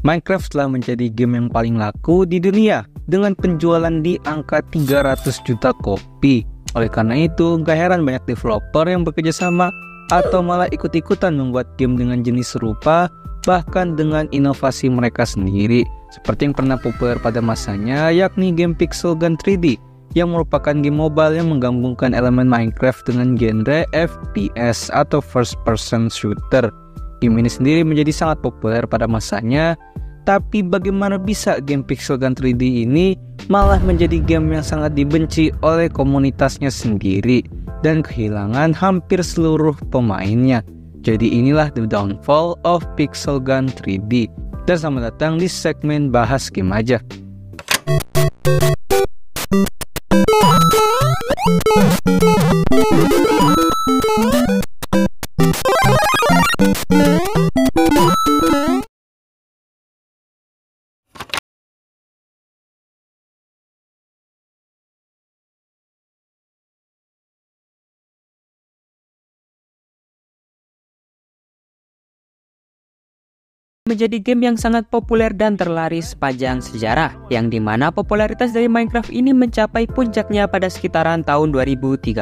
Minecraft telah menjadi game yang paling laku di dunia dengan penjualan di angka 300 juta kopi. Oleh karena itu, gak heran banyak developer yang bekerja sama atau malah ikut-ikutan membuat game dengan jenis serupa, bahkan dengan inovasi mereka sendiri, seperti yang pernah populer pada masanya, yakni game Pixel Gun 3D, yang merupakan game mobile yang menggabungkan elemen Minecraft dengan genre FPS atau first person shooter. Game ini sendiri menjadi sangat populer pada masanya, tapi bagaimana bisa game Pixel Gun 3D ini malah menjadi game yang sangat dibenci oleh komunitasnya sendiri dan kehilangan hampir seluruh pemainnya. Jadi inilah the downfall of Pixel Gun 3D. Dan selamat datang di segmen bahas game aja. Menjadi game yang sangat populer dan terlaris sepanjang sejarah, yang dimana popularitas dari Minecraft ini mencapai puncaknya pada sekitaran tahun 2013.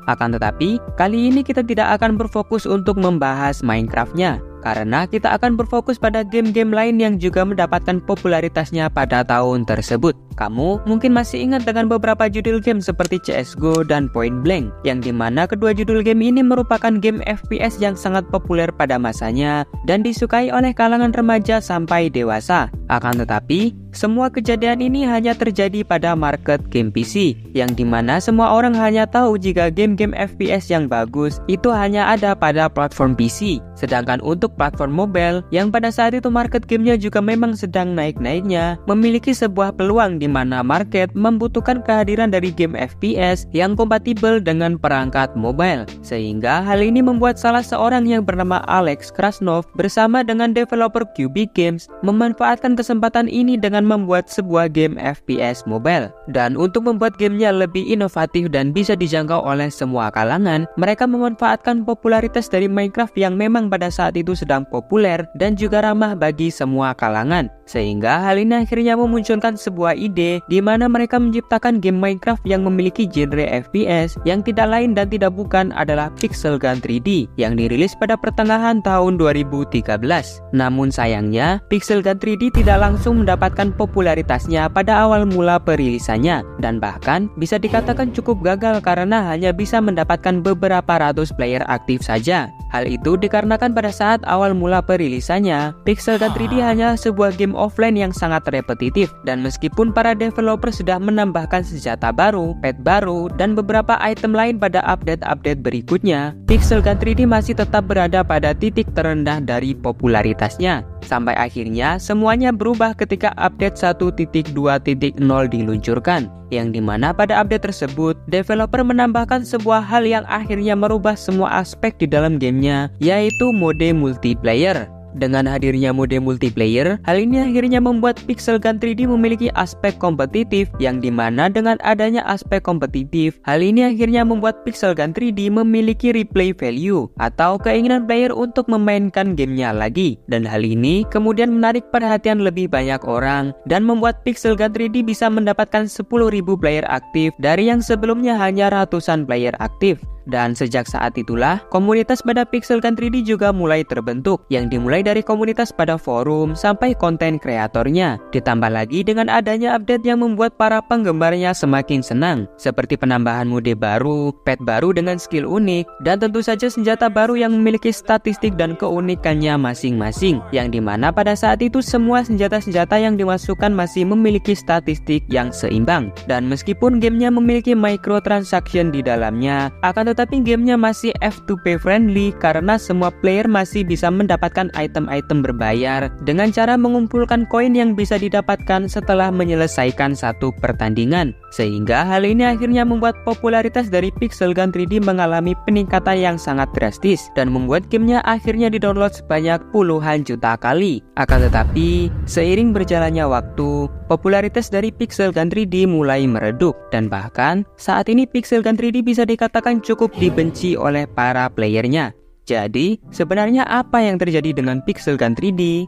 Akan tetapi, kali ini kita tidak akan berfokus untuk membahas Minecraft-nya, karena kita akan berfokus pada game-game lain yang juga mendapatkan popularitasnya pada tahun tersebut. Kamu mungkin masih ingat dengan beberapa judul game seperti CSGO dan Point Blank, yang dimana kedua judul game ini merupakan game FPS yang sangat populer pada masanya dan disukai oleh kalangan remaja sampai dewasa. Akan tetapi, semua kejadian ini hanya terjadi pada market game PC, yang dimana semua orang hanya tahu jika game-game FPS yang bagus itu hanya ada pada platform PC. Sedangkan untuk platform mobile, yang pada saat itu market gamenya juga memang sedang naik-naiknya, memiliki sebuah peluang di mana market membutuhkan kehadiran dari game FPS yang kompatibel dengan perangkat mobile. Sehingga hal ini membuat salah seorang yang bernama Alex Krasnov bersama dengan developer Cubic Games memanfaatkan kesempatan ini dengan membuat sebuah game FPS mobile. Dan untuk membuat gamenya lebih inovatif dan bisa dijangkau oleh semua kalangan, mereka memanfaatkan popularitas dari Minecraft yang memang pada saat itu sedang populer dan juga ramah bagi semua kalangan. Sehingga hal ini akhirnya memunculkan sebuah ide di mana mereka menciptakan game Minecraft yang memiliki genre FPS yang tidak lain dan tidak bukan adalah Pixel Gun 3D yang dirilis pada pertengahan tahun 2013. Namun sayangnya, Pixel Gun 3D tidak langsung mendapatkan popularitasnya pada awal mula perilisannya, dan bahkan bisa dikatakan cukup gagal karena hanya bisa mendapatkan beberapa ratus player aktif saja. Hal itu dikarenakan pada saat awal mula perilisannya, Pixel Gun 3D hanya sebuah game offline yang sangat repetitif, dan meskipun para developer sudah menambahkan senjata baru, pet baru, dan beberapa item lain pada update-update berikutnya, Pixel Gun 3D masih tetap berada pada titik terendah dari popularitasnya. Sampai akhirnya semuanya berubah ketika update 1.2.0 diluncurkan, yang dimana pada update tersebut, developer menambahkan sebuah hal yang akhirnya merubah semua aspek di dalam gamenya, yaitu mode multiplayer. Dengan hadirnya mode multiplayer, hal ini akhirnya membuat Pixel Gun 3D memiliki aspek kompetitif, yang dimana dengan adanya aspek kompetitif, hal ini akhirnya membuat Pixel Gun 3D memiliki replay value atau keinginan player untuk memainkan gamenya lagi. Dan hal ini kemudian menarik perhatian lebih banyak orang dan membuat Pixel Gun 3D bisa mendapatkan 10.000 player aktif dari yang sebelumnya hanya ratusan player aktif. Dan sejak saat itulah, komunitas pada Pixel Gun 3D juga mulai terbentuk, yang dimulai dari komunitas pada forum sampai konten kreatornya. Ditambah lagi dengan adanya update yang membuat para penggemarnya semakin senang, seperti penambahan mode baru, pet baru dengan skill unik, dan tentu saja senjata baru yang memiliki statistik dan keunikannya masing-masing, yang dimana pada saat itu semua senjata-senjata yang dimasukkan masih memiliki statistik yang seimbang. Dan meskipun gamenya memiliki microtransaction di dalamnya, tapi gamenya masih F2P friendly karena semua player masih bisa mendapatkan item-item berbayar dengan cara mengumpulkan koin yang bisa didapatkan setelah menyelesaikan satu pertandingan. Sehingga hal ini akhirnya membuat popularitas dari Pixel Gun 3D mengalami peningkatan yang sangat drastis dan membuat gamenya akhirnya didownload sebanyak puluhan juta kali. Akan tetapi, seiring berjalannya waktu, popularitas dari Pixel Gun 3D mulai meredup, dan bahkan saat ini Pixel Gun 3D bisa dikatakan cukup dibenci oleh para playernya. Jadi, sebenarnya apa yang terjadi dengan Pixel Gun 3D?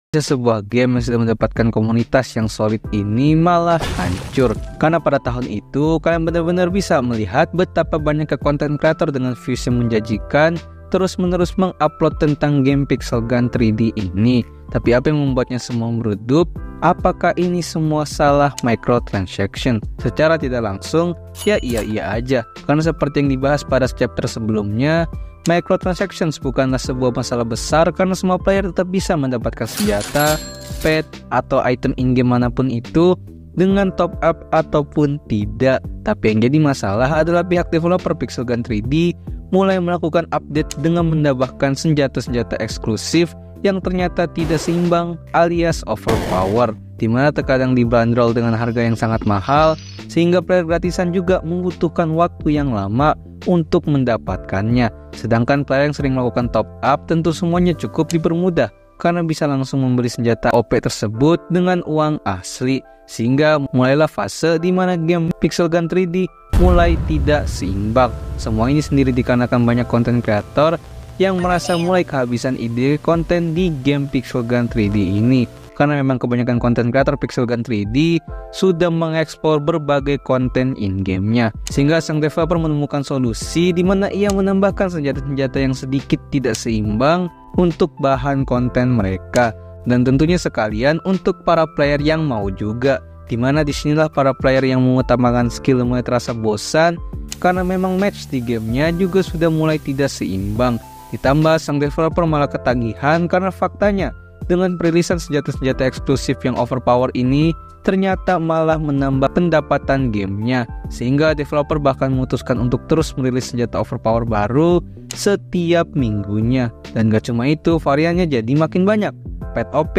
Sebuah game yang sudah mendapatkan komunitas yang solid ini malah hancur. Karena pada tahun itu kalian benar-benar bisa melihat betapa banyaknya konten kreator dengan views yang menjanjikan terus-menerus mengupload tentang game Pixel Gun 3D ini. Tapi apa yang membuatnya semua meredup? Apakah ini semua salah microtransaction? Secara tidak langsung, ya iya aja. Karena seperti yang dibahas pada chapter sebelumnya, microtransactions bukanlah sebuah masalah besar karena semua player tetap bisa mendapatkan senjata, pet, atau item in-game manapun itu dengan top up ataupun tidak. Tapi yang jadi masalah adalah pihak developer Pixel Gun 3D mulai melakukan update dengan menambahkan senjata-senjata eksklusif yang ternyata tidak seimbang alias overpower, dimana terkadang dibanderol dengan harga yang sangat mahal sehingga player gratisan juga membutuhkan waktu yang lama untuk mendapatkannya. Sedangkan player yang sering melakukan top up tentu semuanya cukup dipermudah karena bisa langsung membeli senjata OP tersebut dengan uang asli, sehingga mulailah fase di mana game Pixel Gun 3D mulai tidak seimbang. Semua ini sendiri dikarenakan banyak konten kreator yang merasa mulai kehabisan ide konten di game Pixel Gun 3D ini. Karena memang kebanyakan konten kreator Pixel Gun 3D sudah mengeksplor berbagai konten in-game-nya, sehingga sang developer menemukan solusi di mana ia menambahkan senjata-senjata yang sedikit tidak seimbang untuk bahan konten mereka, dan tentunya sekalian untuk para player yang mau juga, dimana disinilah para player yang mengutamakan skill mulai terasa bosan karena memang match di gamenya juga sudah mulai tidak seimbang. Ditambah sang developer malah ketagihan karena faktanya dengan perilisan senjata-senjata eksklusif yang overpower ini ternyata malah menambah pendapatan gamenya, sehingga developer bahkan memutuskan untuk terus merilis senjata overpower baru setiap minggunya. Dan gak cuma itu, variannya jadi makin banyak. Pet OP,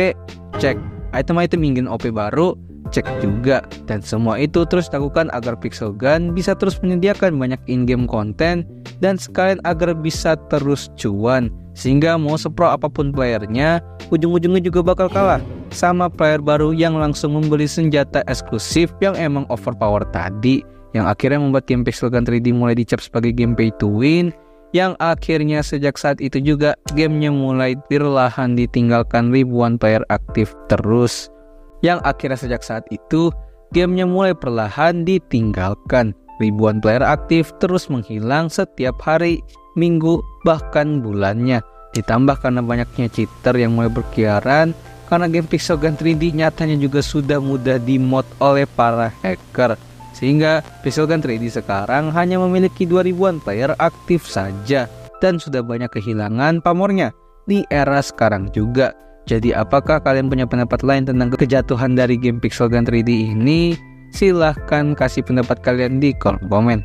cek. Item-item ingin OP baru, cek juga. Dan semua itu terus dilakukan agar Pixel Gun bisa terus menyediakan banyak in-game konten dan sekalian agar bisa terus cuan, sehingga mau sepro apapun playernya, ujung-ujungnya juga bakal kalah sama player baru yang langsung membeli senjata eksklusif yang emang overpower tadi, yang akhirnya membuat game Pixel Gun 3D mulai dicap sebagai game pay to win, yang akhirnya sejak saat itu juga gamenya mulai perlahan ditinggalkan ribuan player aktif terus, yang akhirnya sejak saat itu gamenya mulai perlahan ditinggalkan. Ribuan player aktif terus menghilang setiap hari, minggu, bahkan bulannya. Ditambah karena banyaknya cheater yang mulai berkeliaran, karena game Pixel Gun 3D nyatanya juga sudah mudah dimod oleh para hacker, sehingga Pixel Gun 3D sekarang hanya memiliki 2000-an player aktif saja dan sudah banyak kehilangan pamornya di era sekarang juga. Jadi apakah kalian punya pendapat lain tentang kejatuhan dari game Pixel Gun 3D ini? Silahkan kasih pendapat kalian di kolom komen.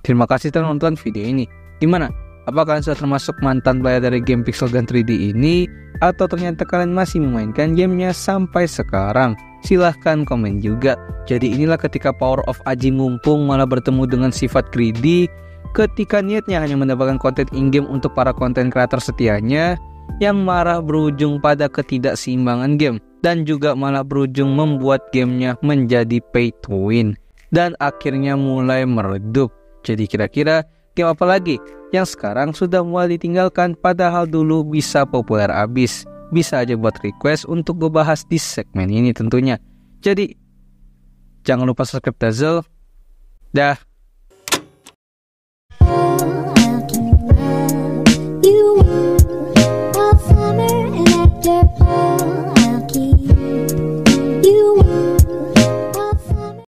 Terima kasih telah menonton video ini. Gimana? Apakah kalian sudah termasuk mantan player dari game Pixel Gun 3D ini? Atau ternyata kalian masih memainkan gamenya sampai sekarang? Silahkan komen juga. Jadi inilah ketika power of Aji mumpung malah bertemu dengan sifat greedy, ketika niatnya hanya mendapatkan konten in-game untuk para konten kreator setianya, yang marah berujung pada ketidakseimbangan game, dan juga malah berujung membuat gamenya menjadi pay to win, dan akhirnya mulai meredup. Jadi kira-kira game apa lagi yang sekarang sudah mulai ditinggalkan padahal dulu bisa populer abis? Bisa aja buat request untuk gue bahas di segmen ini tentunya. Jadi jangan lupa subscribe Dazzle. Dah.